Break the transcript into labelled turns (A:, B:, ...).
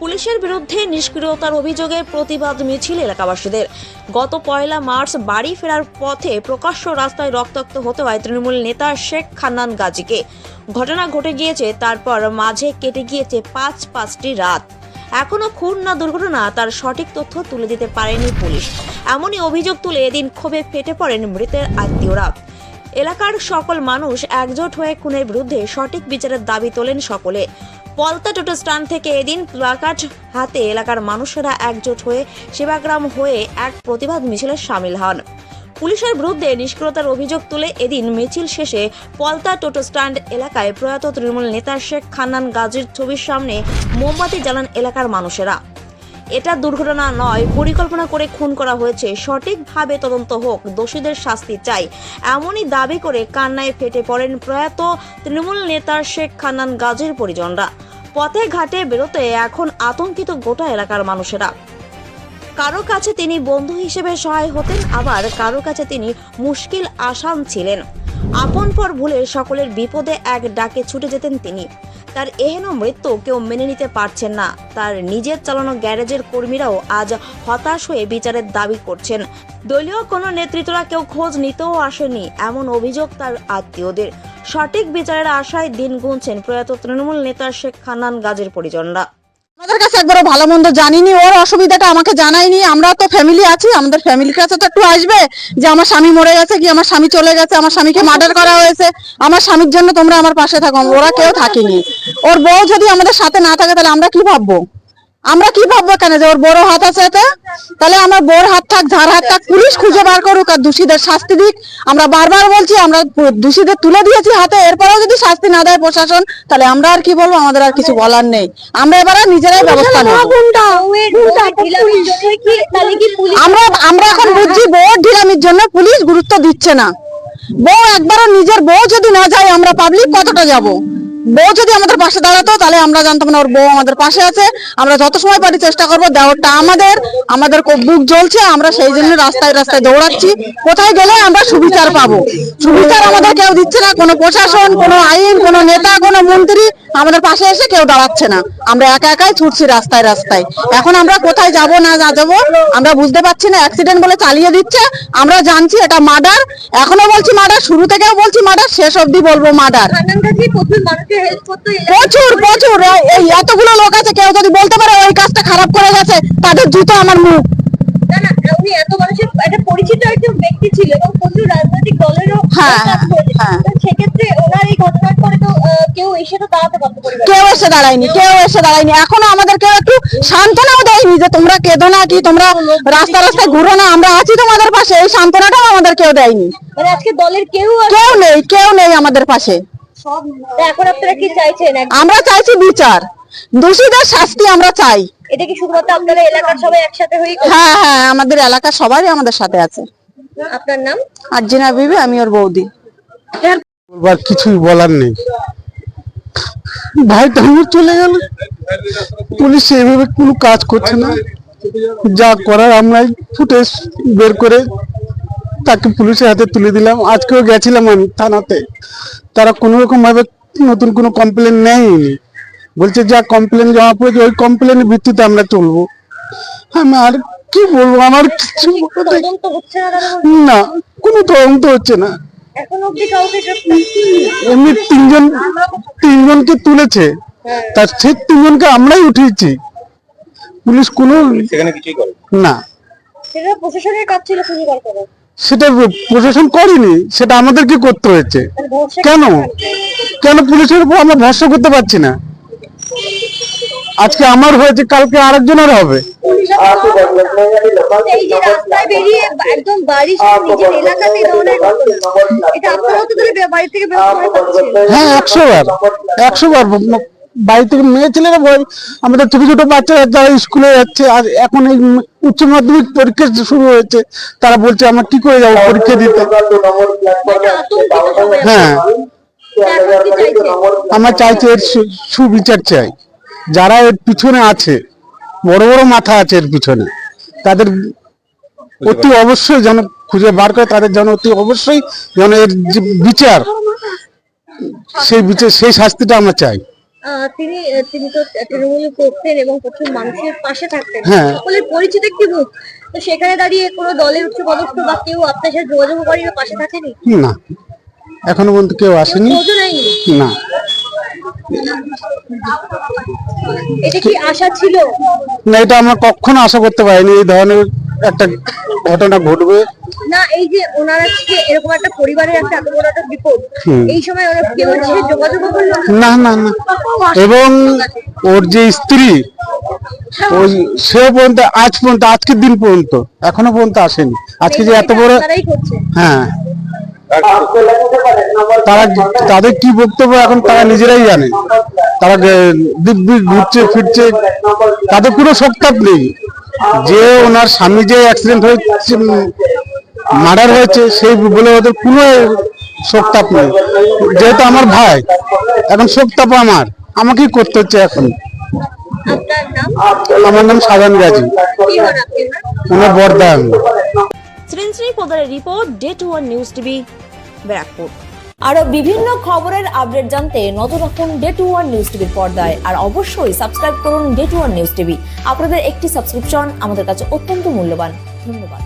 A: পুলিশের বিরুদ্ধে নিষ্ক্রিয়তার অভিযোগে প্রতিবাদ মিছিল এলাকাবাসীদের। গত 1 মার্চ বাড়ি ফেরার পথে প্রকাশ্য রাস্তায় রক্তাক্ত হতে হয় তৃণমূল নেতা শেখ হান্নান গাজীকে। ঘটনা ঘটে গিয়েছে, তারপর মাঝে কেটে গিয়েছে পাঁচটি রাত। এখনো খুন না দুর্ঘটনা তার সঠিক তথ্য তুলে দিতে পারেনি পুলিশ। এমনই অভিযোগ তুলে এদিন ক্ষোভে ফেটে পড়েন মৃতের আত্মীয়রা। এলাকার সকল মানুষ একজোট হয়ে খুনের বিরুদ্ধে সঠিক বিচারের দাবি তোলেন সকলে। পলতা টোটো স্ট্যান্ড থেকে এদিন প্লাকার্ড হাতে এলাকার মানুষেরা একজোট হয়ে সেবাগ্রাম হয়ে এক প্রতিবাদ মিছিলে সামিল হন। পুলিশের বিরুদ্ধে নিষ্ক্রিয়তার অভিযোগ তুলে এদিন মিছিল শেষে পলতা টোটো স্ট্যান্ড এলাকায় প্রয়াত তৃণমূল নেতা শেখ হান্নান গাজীর ছবির সামনে মোমবাতি জ্বালান এলাকার মানুষেরা। এটা দুর্ঘটনা নয়, পরিকল্পনা করে খুন করা হয়েছে, সঠিকভাবে তদন্ত হোক, দোষীদের শাস্তি চাই, এমনই দাবি করে কান্নায় ফেটে পড়েন প্রয়াত তৃণমূল নেতা শেখ হান্নান গাজীর পরিজনরা। পথে ঘাটে বেরোতে এখন আতঙ্কিত গোটা এলাকার মানুষেরা। কারো কাছে তিনি বন্ধু হিসেবে সহায় হতেন, আবার কারো কাছে তিনি মুশকিল আসান ছিলেন। আপন পর ভুলে সকলের বিপদে এক ডাকে ছুটে যেতেন তিনি। তার এহেন মৃত্যু কেউ মেনে নিতে পারছেন না। তার নিজের চালানো গ্যারেজের কর্মীরাও আজ হতাশ হয়ে বিচারের দাবি করছেন। দলীয় কোনো নেতৃত্বরা কেউ খোঁজ নিতেও আসেনি, এমন অভিযোগ তার আত্মীয়দের। সঠিক বিচারের আশায় দিন গুনছেন প্রয়াত তৃণমূল নেতা শেখ হান্নান গাজীর পরিজনরা।
B: আমাদের কাছে একবারও ভালো মন্দ জানিনি, ওর অসুবিধাটা আমাকে জানাইনি। আমরা তো ফ্যামিলি আছি, আমাদের ফ্যামিলির কাছে তো একটু আসবে যে আমার স্বামী মরে গেছে, কি আমার স্বামী চলে গেছে, আমার স্বামীকে মার্ডার করা হয়েছে, আমার স্বামীর জন্য তোমরা আমার পাশে থাকো। ওরা কেউ থাকেনি। ওর বউ যদি আমাদের সাথে না থাকে তাহলে আমরা কি ভাববো? আমরা কি ভাববো কেন যে ওর বড় হাত আছে এতে? তাহলে আমার বড় হাত থাক, ঝাড় হাত থাক, পুলিশ খুঁজে বার করুক আর দোষীদের শাস্তি দিক। আমরা বারবার বলছি, আমরা দোষীদের তুলে দিয়েছি হাতে, এরপরেও যদি শাস্তি না দেয় প্রশাসন, তাহলে আমরা আর কি বলবো? আমাদের আর কিছু বলার নেই। আমরা এবারে নিজেরাই ব্যবস্থা নেব। আমরা এখন বুঝছি বউ ঢিলামির জন্য পুলিশ গুরুত্ব দিচ্ছে না। বউ একবারও নিজের বউ যদি না যায়, আমরা পাবলিক কতটা যাব? বউ যদি আমাদের পাশে দাঁড়াতো তাহলে আমরা জানতাম না ওর বউ আমাদের পাশে আছে। আমরা যত সময় পারি চেষ্টা করবো, দেওয়ারটা আমাদের বুক জ্বলছে, আমরা সেই জন্য রাস্তায় রাস্তায় দৌড়াচ্ছি। কোথায় গেলে আমরা সুবিচার পাবো? সুবিচার আমাদের কেউ দিচ্ছে না, কোনো প্রশাসন, কোনো আইন, কোনো নেতা, কোনো মন্ত্রী আমাদের পাশে এসে কেউ দাঁড়াচ্ছে না। আমরা একা একাই ছুটছি রাস্তায় রাস্তায়। এখন আমরা কোথায় যাব না যাবো আমরা বুঝতে পারছি না। অ্যাক্সিডেন্ট বলে চালিয়ে দিচ্ছে, আমরা জানছি এটা মার্ডার। এখনো বলছি মার্ডার, শুরু থেকেও বলছি মার্ডার, শেষ অবধি বলবো মার্ডার। প্রচুর এই এতগুলো লোক আছে, কেউ যদি বলতে পারে ওই কাজটা খারাপ করে গেছে, তাদের জুতো আমার মুখ।
C: পরিচিত একজন ব্যক্তি ছিল এবং প্রচুর রাজনৈতিক দলেরও সেক্ষেত্রে ওনার এই ঘটনার পরে তো কেউ এসে তো দাঁড়াতে পারতো,
B: কেউ এসে দাঁড়ায়নি। এখনো আমাদের কেউ একটু সান্ত্বনাও দেয়নি যে তোমরা কেঁদো না, কি তোমরা রাস্তা রাস্তায় ঘুরো না, আমরা আছি তোমাদের পাশে। এই সান্ত্বনাটাও আমাদের কেউ দেয়নি।
C: মানে আজকে দলের
B: কেউ নেই আমাদের পাশে।
C: এখন আপনারা কি চাইছেন?
B: আমরা চাইছি বিচার, দোষীদের শাস্তি আমরা চাই।
C: এটা কি শুধুমাত্র আপনারা এলাকার সবাই একসাথে হয়ে?
B: হ্যাঁ, আমাদের এলাকার সবাই আমাদের সাথে আছে।
C: আপনার নাম?
B: আরজিনা বিবি, আমি ওর বৌদি।
D: কিছুই বলার নেই, ভাইটা আমার চলে গেল। পুলিশ এইভাবে কোনো কাজ করছে না। যা করার আমরা ফুটেজ বের করে তাকে পুলিশের হাতে তুলে দিলাম। আজকেও গেছিলাম আমি থানাতে, তারা কোনো রকম ভাবে নতুন কোনো কমপ্লেন নেয়নি। বলছে যা কমপ্লেন জমা পড়েছে ওই কমপ্লেনের ভিত্তিতে আমরা চলবো। আমি আর কি বলবো, আমার কিছু না, কোনো তদন্ত হচ্ছে না। এমনি তিনজনকে তুলেছে, তার সেই তিনজনকে আমরাই উঠিয়েছি। পুলিশ কোনো না, সেটা প্রশাসন করেনি, সেটা আমাদেরকে করতে হয়েছে। কেন পুলিশের উপর আমরা ভরসা করতে পারছি না? আজকে আমার হয়েছে, কালকে আরেকজনের হবে। হ্যাঁ, 100 বার বাড়ি থেকে মেয়ে ছেলেরা আমাদের ছোট ছোট বাচ্চারা যারা স্কুলে যাচ্ছে, আর এখন এই উচ্চ মাধ্যমিক পরীক্ষা শুরু হয়েছে, তারা বলছে আমরা কি করে যাবো পরীক্ষা দিতে। হ্যাঁ, আমার চাইছে এর সুবিচার চাই। যারা এর পিছনে আছে, বড় বড় মাথা আছে এর পিছনে, তাদের অতি অবশ্যই যেন খুঁজে বার করে, তাদের যেন অতি অবশ্যই যেন এর যে বিচার, সেই শাস্তিটা আমরা চাই।
C: তিনি তিনি তো তৃণমূল করতেন এবং প্রচুর মানুষের পাশে থাকতেন,
D: হ্যাঁ।
C: সকলের পরিচিত একটি মুখ। তো সেখানে দাঁড়িয়ে কোনো দলের উচ্চপদস্থ বা কেউ আপনার সাথে যোগাযোগ করেনি বা পাশে থাকেনি?
D: না, এখনো পর্যন্ত কেউ আসেনি।
C: খোঁজও নেয়নি?
D: না,
C: এটা কি আশা ছিল?
D: না, এটা আমরা কখনো আশা করতে পারিনি এই ধরনের একটা ঘটনা ঘটবে।
C: না, এই যে ওনারা যে এরকম একটা পরিবারের একটা এত বড় একটা বিপদ, এই সময় ওরা কেউ এসে যোগাযোগ করলো না?
D: না, না, না। এবং ওর যে স্ত্রী, ওই সেও পর্যন্ত আজ পর্যন্ত, আজকের দিন পর্যন্ত এখনো পর্যন্ত আসেনি। আজকে যে এত বড়,
C: তারাই করছে।
D: হ্যাঁ, তারা তাদের কি বক্তব্য এখন তারা নিজেরাই জানে। তারা দিব্যি ঘুরছে ফিরছে, তাদের কোনো সত্তাপ নেই যে ওনার স্বামী যে অ্যাক্সিডেন্ট হয়েছে, মার্ডার হয়েছে, সেই বলে ওদের কোনো সত্তাপ নেই। যেহেতু আমার ভাই, এখন সত্তাপ আমাকেই করতে হচ্ছে এখন।
C: আপনার নাম?
D: আমার নাম সাজান গাজী,
C: কি হন আপনি?
D: ওনার বর্দা আমি।
A: শ্রী পোদারের report, day 21 news TV, Barrackpore. আরো বিভিন্ন খবরের আপডেট জানতে নজর রাখুন ডে 21 নিউজ টিভির পর্দায়। আর অবশ্যই সাবস্ক্রাইব করুন ডে 21 নিউজ টিভি। আপনাদের একটি সাবস্ক্রিপশন আমাদের কাছে অত্যন্ত মূল্যবান। ধন্যবাদ।